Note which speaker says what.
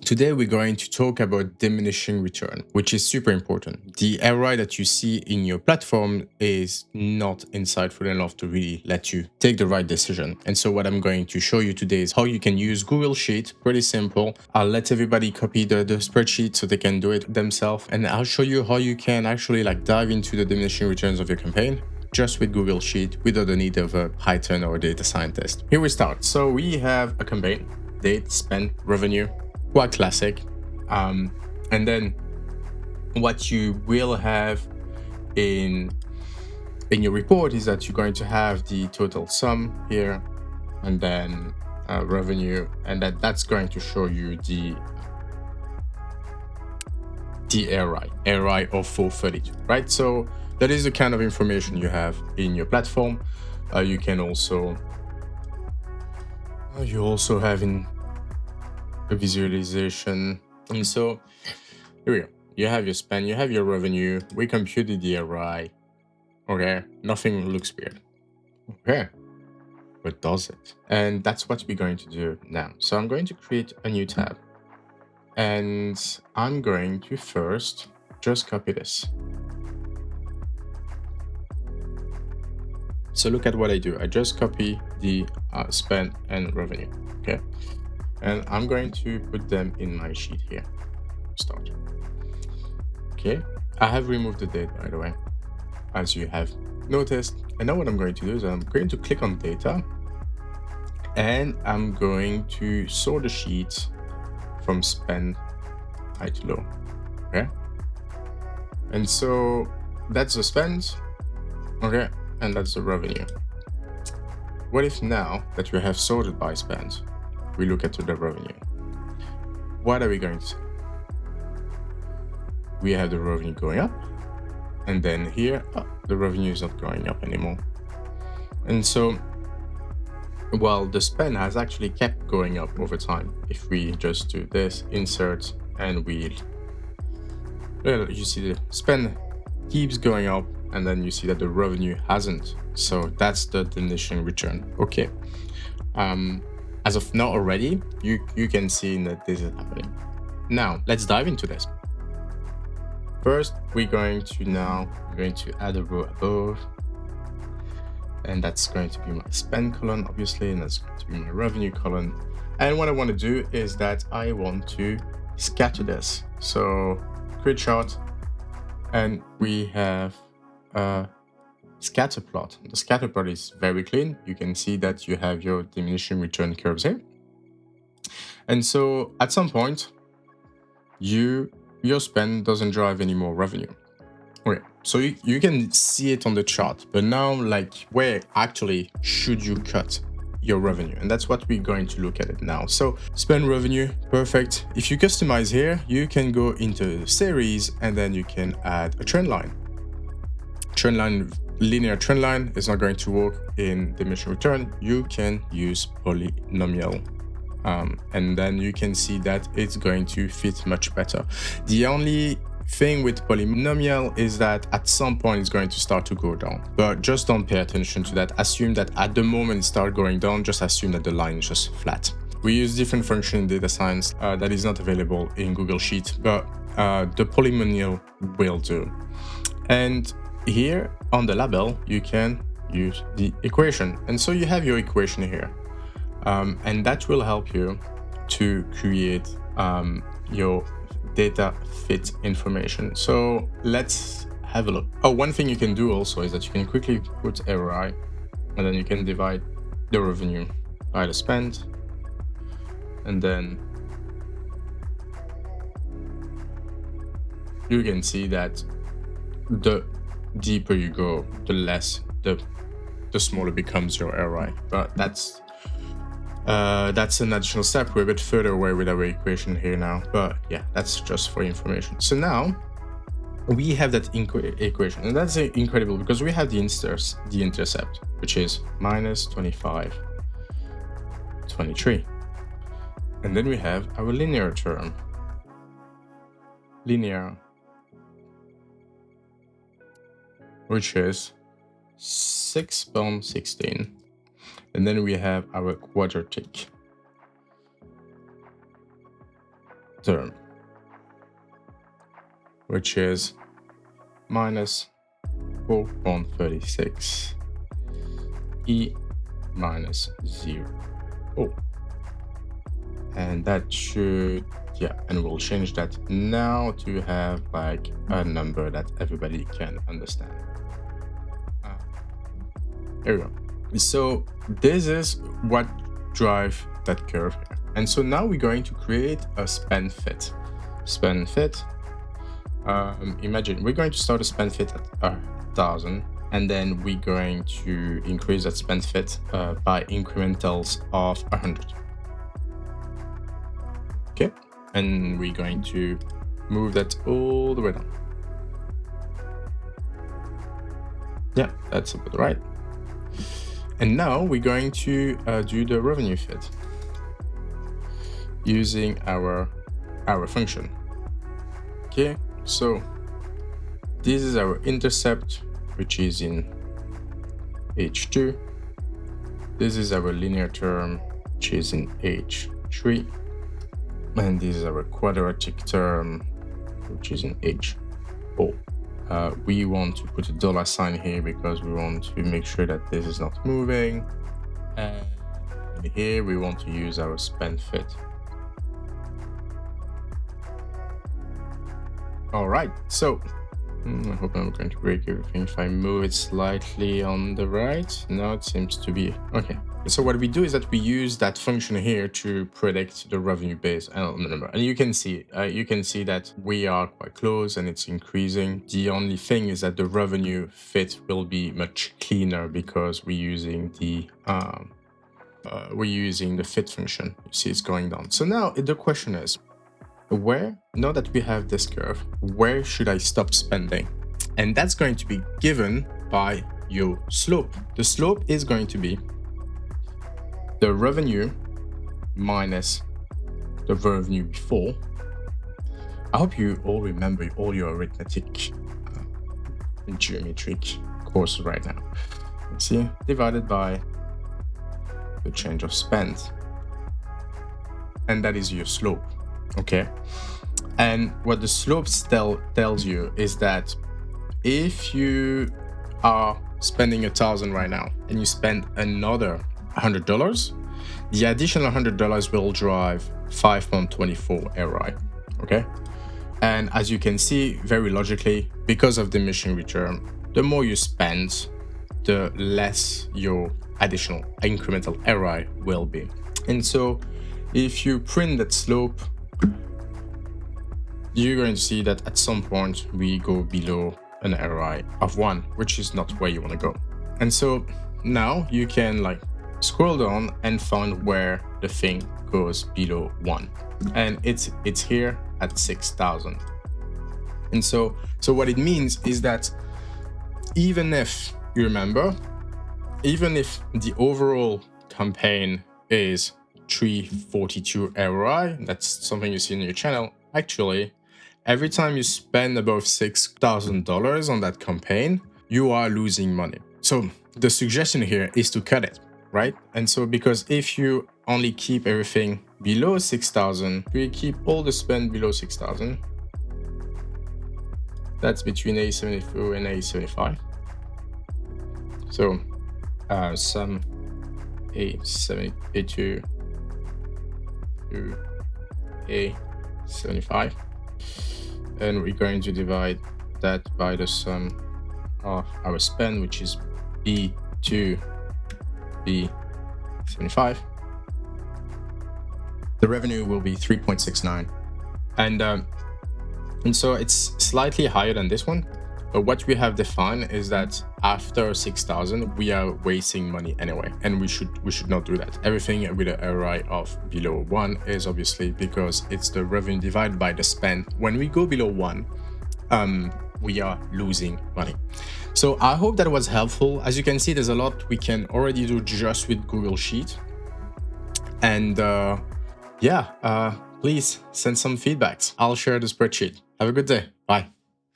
Speaker 1: Today, we're going to talk about diminishing return, which is super important. The ROI that you see in your platform is not insightful enough to really let you take the right decision. And so what I'm going to show you today is how you can use Google Sheet. Pretty simple. I'll let everybody copy the spreadsheet so they can do it themselves. And I'll show you how you can actually dive into the diminishing returns of your campaign just with Google Sheet without the need of a Python or a data scientist. Here we start. So we have a campaign, date, spend, revenue, quite classic. And then what you will have in your report is that you're going to have the total sum here, and then revenue, and that's going to show you the ROI of 432, right? So that is the kind of information you have in your platform. You can also have in a visualization. And so here we go. You have your spend, you have your revenue. We computed the ROI. Okay, nothing looks weird. Okay, but does it? And that's what we're going to do now. So I'm going to create a new tab, and I'm going to first just copy this. So look at what I do. I just copy the spend and revenue. Okay, and I'm going to put them in my sheet here. Start. Okay, I have removed the date, by the way, as you have noticed. And now what I'm going to do is I'm going to click on data, and I'm going to sort the sheet from spend high to low. Okay, and so that's the spend. Okay, and that's the revenue. What if now that we have sorted by spend, we look at the revenue? What are we going to see? We have the revenue going up, and then here the revenue is not going up anymore. And so while the spend has actually kept going up over time, if we just do this, insert, and you see the spend keeps going up, and then you see that the revenue hasn't. So that's the diminishing return. Okay, as of now already, you can see that this is happening. Now let's dive into this. First, we're going to add a row above, and that's going to be my spend column, obviously, and that's going to be my revenue column. And what I want to do is that I want to scatter this. So create chart, and we have a scatter plot. The scatter plot is very clean. You can see that you have your diminishing return curves here. And so at some point, your spend doesn't drive any more revenue. Okay, so you can see it on the chart, but now where actually should you cut your revenue? And that's what we're going to look at it now. So spend revenue, perfect. If you customize here, you can go into the series, and then you can add a trend line. Linear trend line is not going to work in diminishing return. You can use polynomial. And then you can see that it's going to fit much better. The only thing with polynomial is that at some point it's going to start to go down, but just don't pay attention to that. Assume that at the moment it starts going down, just assume that the line is just flat. We use different function in data science that is not available in Google Sheet, but the polynomial will do. And here on the label, you can use the equation. And so you have your equation here. And that will help you to create your data fit information. So let's have a look. Oh, one thing you can do also is that you can quickly put ROI, and then you can divide the revenue by the spend. And then you can see that the deeper you go, the less, the smaller becomes your ROI. But that's an additional step. We're a bit further away with our equation here now, but yeah, that's just for information. So now we have that equation, and that's incredible because we have the intercept, which is minus 25, 23. And then we have our linear term, which is 6.16. And then we have our quadratic. term, which is minus 4.36 e minus 0. And that should, yeah, and we'll change that now to have like a number that everybody can understand. There we go. So this is what drive that curve here. And so now we're going to create a spend fit. Spend fit. Imagine we're going to start a spend fit at 1,000, and then we're going to increase that spend fit by incrementals of 100. Okay, and we're going to move that all the way down. Yeah, that's about right. And now we're going to do the revenue fit using our function. Okay, so this is our intercept, which is in H2. This is our linear term, which is in H3. And this is our quadratic term, which is in H4. We want to put a dollar sign here because we want to make sure that this is not moving. And here we want to use our spend fit. All right, so I hope I'm going to break everything if I move it slightly on the right. Now it seems to be okay. So what we do is that we use that function here to predict the revenue base on the number, and you can see that we are quite close and it's increasing. The only thing is that the revenue fit will be much cleaner because we're using the fit function. You see it's going down. So now the question is, now that we have this curve, where should I stop spending? And that's going to be given by your slope. The slope is going to be the revenue minus the revenue before. I hope you all remember all your arithmetic and geometric courses right now. Let's see, divided by the change of spend. And that is your slope. Okay, and what the slope tells you is that if you are spending 1,000 right now and you spend another $100, the additional $100 will drive 5.24 ROI. Okay, and as you can see, very logically, because of diminishing return, the more you spend, the less your additional incremental ROI will be. And so if you print that slope, you're going to see that at some point we go below an ROI of 1, which is not where you want to go. And so now you can like scroll down and find where the thing goes below 1, and it's here at 6,000. And so what it means is that even if you remember, even if the overall campaign is 342 ROI, that's something you see in your channel, actually every time you spend above $6,000 on that campaign, you are losing money. So the suggestion here is to cut it, right? And so because if you only keep everything below 6,000, you keep all the spend below 6,000. That's between A74 and A75. So sum A72 to A75. And we're going to divide that by the sum of our spend, which is B to B75. The revenue will be 3.69, and so it's slightly higher than this one. But what we have defined is that after 6,000, we are wasting money anyway, and we should not do that. Everything with an ROI of below 1 is obviously because it's the revenue divided by the spend. When we go below 1, we are losing money. So I hope that was helpful. As you can see, there's a lot we can already do just with Google Sheet. And please send some feedbacks. I'll share the spreadsheet. Have a good day. Bye.